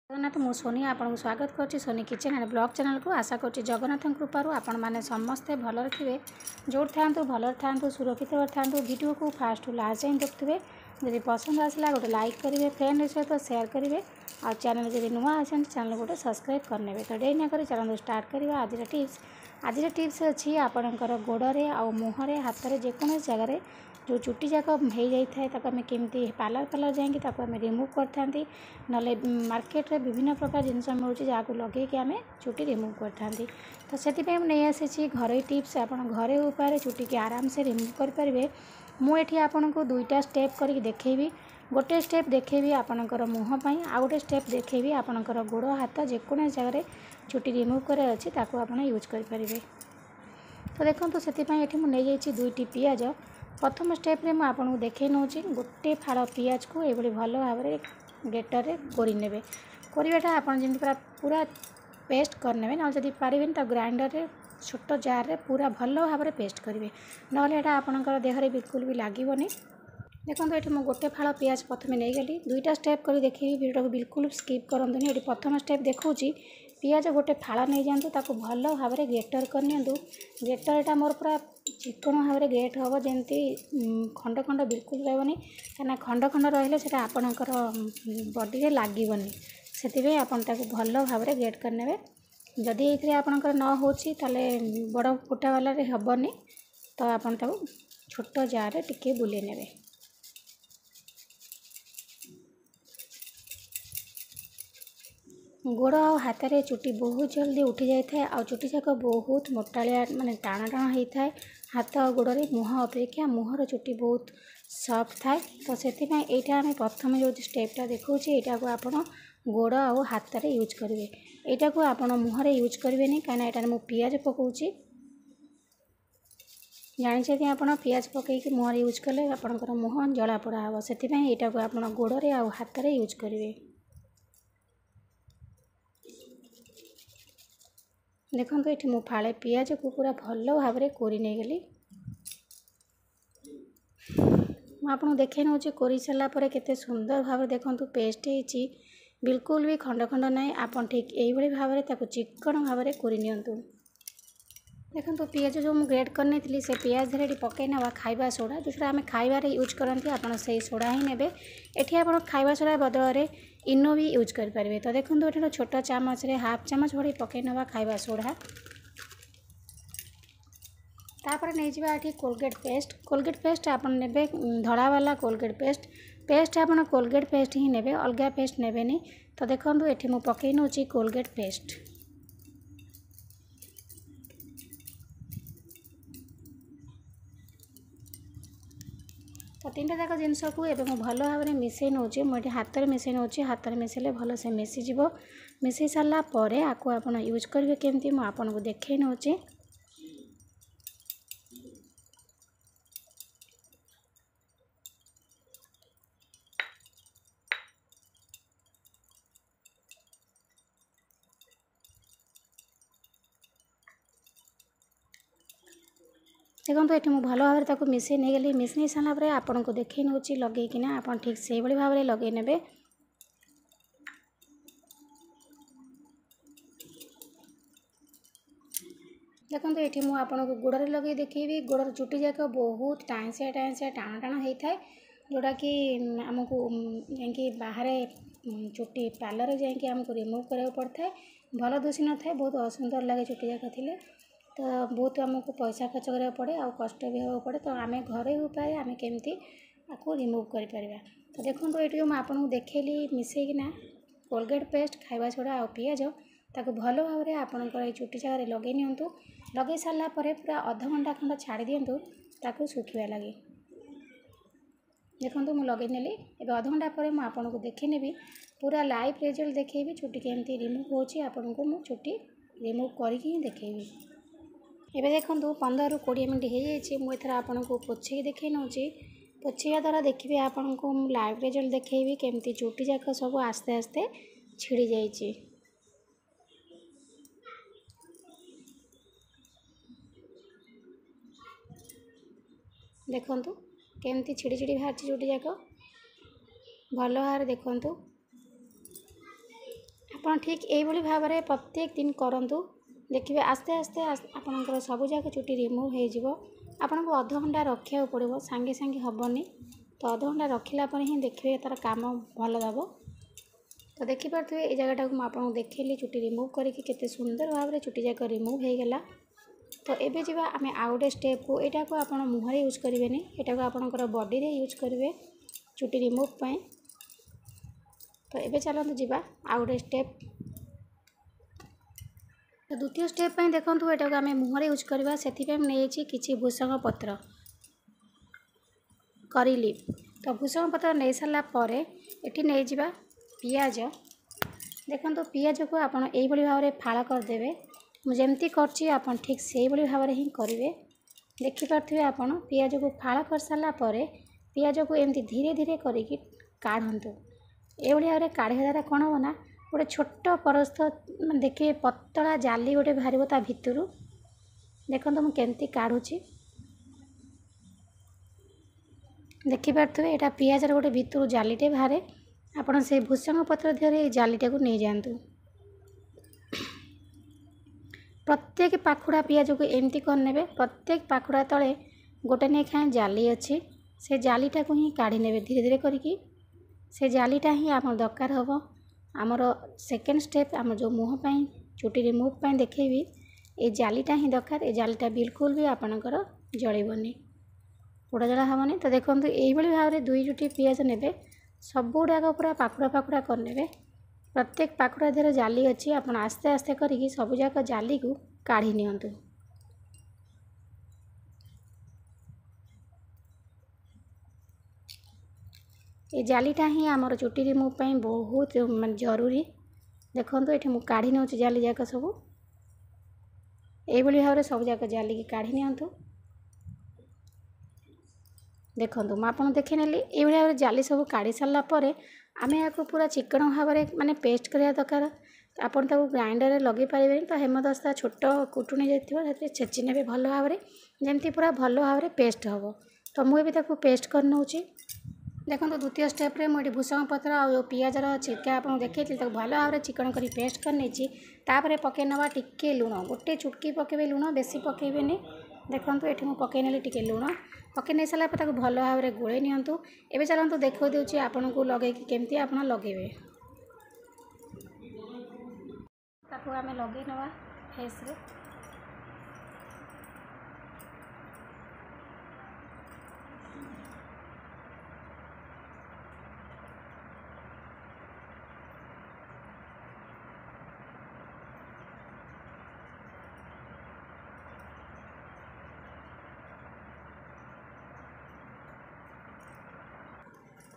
जगन्नाथ मु सोनी आपको स्वागत करुच्ची Soni kitchen and blog channel को आशा करुच्ची जगन्नाथ कृपारू आपण मैंने समस्ते भलरे थे जो था भलरे था सुरक्षित था वीडियो को फास्ट लास्ट जाए देखुए जब पसंद आसला गोटे लाइक करेंगे फ्रेंड सहित शेयर करेंगे आ चैनल जब नुआ आसान चैनल गोटे सब्सक्राइब करने तो डे ना कर चलते स्टार्ट करवा आज टिप्स अच्छी आपणकर गोड़े आ मुहरे हाथ में जेको जगार जो चुटी जाक हो जाए आम केमी पार्लर पार्लर जाकि रिमूव करता ना मार्केट रे विभिन्न प्रकार जिनस मिलूँ जहाँ लगे आम चुटी रिमूव करता तो से नहीं आसी घर टिप्स आप घरे उपाय चुटी की आराम से रिमूव करेंगे मुझे आपन को दुईटा स्टेप करके देखेबी गोटे स्टेप देखेबी आपणकर मुँह आ गोटे स्टेप देखेबी आपणकर गोड़ हाथ जेको जगह चुटी रिमूव करार अच्छी आप यूज करेंगे तो देखो से मुझे दुईटी पियाज प्रथम स्टेप रे मुझे आपको देखे नौ गोटे फाड़ पियाज को ये भल भाव में ग्रेटर रे कोरिने कोरीटा आप पूरा पेस्ट करने ना जब पारे तो ग्राइंडर रे छोट जार रे पूरा भल भाव में पेस्ट करेंगे ना आपंकर देहरे बिल्कुल भी लगभग देखो ये मुझे गोटे फाड़ पियाज प्रथम नहीं गली दुईटा स्टेप कर देखी वीडियो को बिल्कुल स्किप करंतुनी ये प्रथम स्टेप देखा पियाज गोटे फाड़ नहीं जातु ताको भल भाव में ग्रेटर करनी ग्रेटर एटा मोर पूरा चिकन भाव में ग्रेट हम जमी खंड खंड बिल्कुल रही कहीं खंड खंड रही आपणकर बॉडी में लगभग से आप भल भाव में ग्रेट करने जदि ये आपणकर न हो बड़ फुटा वाला हेनी तो आप छोट जार टिके बुले ने गोड़ और हाथ में चुटी बहुत जल्दी उठी जाए आ चुटी जाक बहुत मोटालिया माने टाण टाण होता है हाथ और गोड़े मुँह अपेक्षा मुहर चुटी बहुत सफ्ट थाए तो से यहाँ आम प्रथम जो स्टेपटा देखा यहाँ को आप गोड़ और हाथ में यूज करेंगे यहाँ को आप मुहर यूज करेंगे कहीं यहाँ मुझे पियाज पकाऊँगी जानी आप पियाज पकईकि मुहर यूज कले आपंकर मुँह जला पोड़ा हे से यहाँ को आप गोड़े आ हाथ में यूज करेंगे देखो ये मु फाड़े पियाज को पूरा भल भाव में कोरी नहीं गली मुझे देखे नौ कोरी सारापर केते सुंदर भाव देखो पेस्ट होती बिल्कुल भी खंड खंड ना आप ठीक यही भाव में चिकन भाव में कोरी नियंतु देखो पियाज जो मुझे ग्रेट करनी थी से पियाज धीरे पकई ना खाइबा सोडा जो आम खाइबार यूज करती आप सोडा ही ने ये आप खाइबा सोडा बदल इनो भी यूज करेंगे तो देखो ये छोट चामच रे हाफ चामच भरी पकई ना खाइबा सोडा तापर नहीं जावा ये कोलगेट पेस्ट आप ने धड़ा वाला कोलगेट पेस्ट आप कोलगेट पेस्ट ही ने अलग पेस्ट ने तो देखो ये मुझे पकई नौ कोलगेट पेस्ट तो तीन जाक जिनस को ये भल भाव में मिसई नौ मुझे हाथ में मिसई नौ हाथ में मिसेले भल से मिसीज मिसई सारापर आपको आप यूज करेंगे केमती मुझे आपको देखे नौ देखो ये मुझे भल भाव में मिसई नहीं गली मिसई सारापर आपन को देखे नौ लगेकिना आप ठीक से भाव में लगे ने देखो ये मुझे आपको गोड़े लगे देखेबी गोड़ चुटी जाक बहुत टाइंसिया टाण टाण होता है जोटा कि आमको जा बाहर चुटी पार्लर जाकि आमको रिमूव करा पड़ता है भल दुषी न था बहुत असुंदर लगे चुटी जाक थे तो बहुत आमको पैसा खर्च करा पड़े आ कष्ट भी हाँ पड़े तो आम घरे उपाय आम केमती आपको रिमूव कर पारिबा तो देखो ये मुझे आपको देखली मिसेकिना कोलगेट पेस्ट खाइबा सोडा आ पियाज ताको भल भाव में आपंकर चुटी जगह लगे नियंतु लगे सारा पर पूरा अध घंटा खंड छाड़ी दिंतु ताको सुखिबा लगे देखो मुझे लगे नेली एवं अध घंटा पर मुझे आपको देखे नेबी पूरा लाइव रिजल्ट देखेबी चुटी केमती रिमूव होची आपको मु चुटी रिमूव करके ही देखेबी एबे देखो 15 ରୁ 20 मिनट हो जाए मुझे आपको पोछे देखे नौ पोछा द्वारा देखिए आपको लाइव रिजल्ट देखेबी केमती चुटी जाक सब आस्ते आस्ते छिड़ी जाइए देखु केमती छिड़ी छिड़ी बाहर चुटी जाक भल भाव देखु ଆପଣ ଠିକ୍ ଏଇଭଳି ଭାବରେ ପ୍ରତ୍ୟେକ ଦିନ କରନ୍ତୁ। ଦେଖିବେ ଆସ୍ତେ ଆସ୍ତେ ଆପଣଙ୍କର ସବୁଯାକ ଚୁଟି ରିମୁଭ୍ ହେଇଯିବ। ଆପଣଙ୍କୁ ଅଧଘଣ୍ଟା ରଖିବାକୁ ପଡ଼ିବ, ସାଙ୍ଗେ ସାଙ୍ଗେ ହେବନି। ତ ଅଧଘଣ୍ଟା ରଖିଲା ପରେ ହିଁ ଦେଖିବେ ତା'ର କାମ ଭଲ ଦେବ। ତ ଦେଖିପାରୁଥିବେ ଏଇ ଜାଗାଟାକୁ ମୁଁ ଆପଣଙ୍କୁ ଦେଖେଇଲି ଚୁଟି ରିମୁଭ୍ କରିକି କେତେ ସୁନ୍ଦର ଭାବରେ ଚୁଟି ଯାକ ରିମୁଭ୍ ହେଇଗଲା। ତ ଏବେ ଯିବା ଆମେ ଆଉ ଗୋଟେ ଷ୍ଟେପ୍କୁ। ଏଇଟାକୁ ଆପଣ ମୁହଁରେ ୟୁଜ୍ କରିବେନି, ଏଟାକୁ ଆପଣଙ୍କର ବଡ଼ିରେ ୟୁଜ୍ କରିବେ ଚୁଟି ରିମୁଭ୍ ପାଇଁ। ତ ଏବେ ଚାଲନ୍ତୁ ଯିବା ଆଉ ଗୋଟେ ଷ୍ଟେପ୍। ତ ଦ୍ୱିତୀୟ ଷ୍ଟେପ୍ ପାଇଁ ଦେଖନ୍ତୁ ଏଟାକୁ ଆମେ ମୁହଁରେ ୟୁଜ୍ କରିବା। ସେଥିପାଇଁ ମୁଁ ନେଇଛି କିଛି ଭୃଷଙ୍ଗ ପତ୍ର, କରି ଲିଭ୍। ତ ଭୃଷଙ୍ଗ ପତ୍ର ନେଇସାରିଲା ପରେ ଏଠି ନେଇଯିବା ପିଆଜ। ଦେଖନ୍ତୁ ପିଆଜକୁ ଆପଣ ଏଇଭଳି ଭାବରେ ଫାଳ କରିଦେବେ। ମୁଁ ଯେମିତି କରିଛି ଆପଣ ଠିକ୍ ସେଇଭଳି ଭାବରେ ହିଁ କରିବେ। ଦେଖିପାରୁଥିବେ ଆପଣ ପିଆଜକୁ ଫାଳ କରିସାରିଲା ପରେ ପିଆଜକୁ ଏମିତି ଧୀରେ ଧୀରେ କରିକି କାଢ଼ନ୍ତୁ। ଏଇଭଳି ଭାବରେ କାଢ଼ିବା ଦ୍ୱାରା କ'ଣ ହେବ ନା ଗୋଟେ ଛୋଟ ପରସ୍ତ ଦେଖିବେ ପତଳା ଜାଲି ଗୋଟେ ବାହାରିବ ତା ଭିତରୁ। ଦେଖନ୍ତୁ ମୁଁ କେମିତି କାଢ଼ୁଛି। ଦେଖିପାରୁଥିବେ ଏଇଟା ପିଆଜର ଗୋଟେ ଭିତରୁ ଜାଲିଟେ ବାହାରେ। ଆପଣ ସେଇ ଭୃଷଙ୍ଗ ପତ୍ର ଦେହରେ ଏଇ ଜାଲିଟାକୁ ନେଇଯାଆନ୍ତୁ। ପ୍ରତ୍ୟେକ ପାଖୁଡ଼ା ପିଆଜକୁ ଏମିତି କରିନେବେ। ପ୍ରତ୍ୟେକ ପାଖୁଡ଼ା ତଳେ ଗୋଟେ ଲେଖାଏଁ ଜାଲି ଅଛି, ସେ ଜାଲିଟାକୁ ହିଁ କାଢ଼ି ନେବେ ଧୀରେ ଧୀରେ କରିକି। ସେ ଜାଲିଟା ହିଁ ଆମର ଦରକାର ହେବ। ଆମର ସେକେଣ୍ଡ ଷ୍ଟେପ୍, ଆମର ଯେଉଁ ମୁହଁ ପାଇଁ ଚୁଟି ରିମୁଭ୍ ପାଇଁ ଦେଖେଇବି, ଏ ଜାଲିଟା ହିଁ ଦରକାର। ଏ ଜାଲିଟା ବିଲକୁଲ ବି ଆପଣଙ୍କର ଜଳିବନି, ପୋଡ଼ାଜଳା ହେବନି। ତ ଦେଖନ୍ତୁ ଏଇଭଳି ଭାବରେ 2ଟି ପିଆଜ ନେବେ, ସବୁଗୁଡ଼ାକ ପୁରା ପାଖୁଡ଼ା ପାଖୁଡ଼ା କରିନେବେ। ପ୍ରତ୍ୟେକ ପାଖୁଡ଼ା ଦେହରେ ଜାଲି ଅଛି, ଆପଣ ଆସ୍ତେ ଆସ୍ତେ କରିକି ସବୁଯାକ ଜାଲିକୁ କାଢ଼ି ନିଅନ୍ତୁ। ଏ ଜାଲିଟା ହିଁ ଆମର ଚୁଟି ରିମୁଭ୍ ପାଇଁ ବହୁତ ଜରୁରୀ। ଦେଖନ୍ତୁ ଏଠି ମୁଁ କାଢ଼ି ନେଉଛି ଜାଲି ଯାକ ସବୁ। ଏଇଭଳି ଭାବରେ ସବୁଯାକ ଜାଲିକି କାଢ଼ି ନିଅନ୍ତୁ। ଦେଖନ୍ତୁ ମୁଁ ଆପଣଙ୍କୁ ଦେଖେଇ ନେଲି। ଏଇଭଳି ଭାବରେ ଜାଲି ସବୁ କାଢ଼ି ସାରିଲା ପରେ ଆମେ ଏହାକୁ ପୁରା ଚିକଣ ଭାବରେ ପେଷ୍ଟ କରିବା ଦରକାର। ଆପଣ ତାକୁ ଗ୍ରାଇଣ୍ଡରରେ ଲଗାଇ ପାରିବେନି, ତ ହେମଦସ୍ତା ଛୋଟ କୁଟୁଣି ଯାଇଥିବ ସେଥିରେ ଛେଚି ନେବେ ଭଲ ଭାବରେ, ଯେମିତି ପୁରା ଭଲ ଭାବରେ ପେଷ୍ଟ ହେବ। ତ ମୁଁ ଏବେ ତାକୁ ପେଷ୍ଟ କରି ନେଉଛି। ଦେଖନ୍ତୁ ଦ୍ୱିତୀୟ ଷ୍ଟେପ୍ରେ ମୁଁ ଏଠି ଭୃଷଙ୍ଗ ପତ୍ର ଆଉ ପିଆଜର ଛିଲକା ଆପଣଙ୍କୁ ଦେଖେଇଥିଲି, ତାକୁ ଭଲ ଭାବରେ ଚିକଣ କରି ପେଷ୍ଟ କରି ନେଇଛି। ତାପରେ ପକାଇ ନେବା ଟିକେ ଲୁଣ, ଗୋଟେ ଚୁଟକି ପକାଇବେ ଲୁଣ, ବେଶୀ ପକାଇବେନି। ଦେଖନ୍ତୁ ଏଠି ମୁଁ ପକାଇ ନେଲି ଟିକେ ଲୁଣ। ପକାଇ ନେଇ ସାରିଲା ପରେ ତାକୁ ଭଲ ଭାବରେ ଗୋଳେଇ ନିଅନ୍ତୁ। ଏବେ ଚାଲନ୍ତୁ ଦେଖାଇ ଦେଉଛି ଆପଣଙ୍କୁ ଲଗେଇକି କେମିତି ଆପଣ ଲଗାଇବେ। ତାକୁ ଆମେ ଲଗାଇ ନେବା ଫେସ୍ରେ।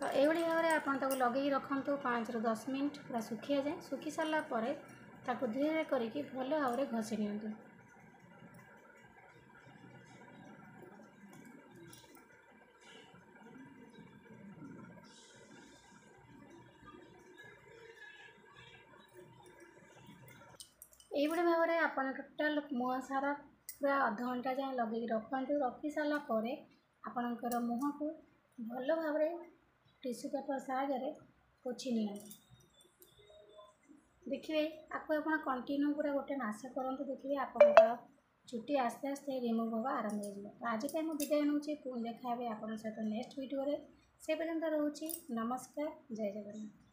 ତ ଏଇଭଳି ଭାବରେ ଆପଣ ତାକୁ ଲଗାଇକି ରଖନ୍ତୁ 5ରୁ 10 ମିନିଟ୍ ପୁରା ଶୁଖିଆ ଯାଏ। ଶୁଖି ସାରିଲା ପରେ ତାକୁ ଧୀରେ ଧୀରେ କରିକି ଭଲ ଭାବରେ ଘଷି ନିଅନ୍ତୁ। এইଭଳି ଭାବରେ ଆପଣ ଟୋଟାଲ୍ ମୁହଁ ସାରା ପୁରା ଅଧଘଣ୍ଟା ଯାଏଁ ଲଗାଇକି ରଖନ୍ତୁ। ରଖି ସାରିଲା ପରେ ଆପଣଙ୍କର ମୁହଁକୁ ଭଲ ଭାବରେ ଟିସ୍ୟୁ ପେପର୍ ସାହାଯ୍ୟରେ ପୋଛି ନିଅନ୍ତୁ। ଦେଖିବେ ଆକୁ ଆପଣ କଣ୍ଟିନ୍ୟୁ ପୁରା ଗୋଟେ ମାସ କରନ୍ତୁ। ଦେଖିବେ ଆପଣଙ୍କର ଚୁଟି ଆସ୍ତେ ଆସ୍ତେ ରିମୁଭ୍ ହେବା ଆରମ୍ଭ ହେଇଯିବ। ତ ଆଜି ପାଇଁ ମୁଁ ବିଦାୟ ନେଉଛି, ପୁଣି ଦେଖା ହେବେ ଆପଣଙ୍କ ସହିତ ନେକ୍ସଟ ଭିଡ଼ିଓରେ। ସେ ପର୍ଯ୍ୟନ୍ତ ରହୁଛି, ନମସ୍କାର, ଜୟ ଜଗନ୍ନାଥ।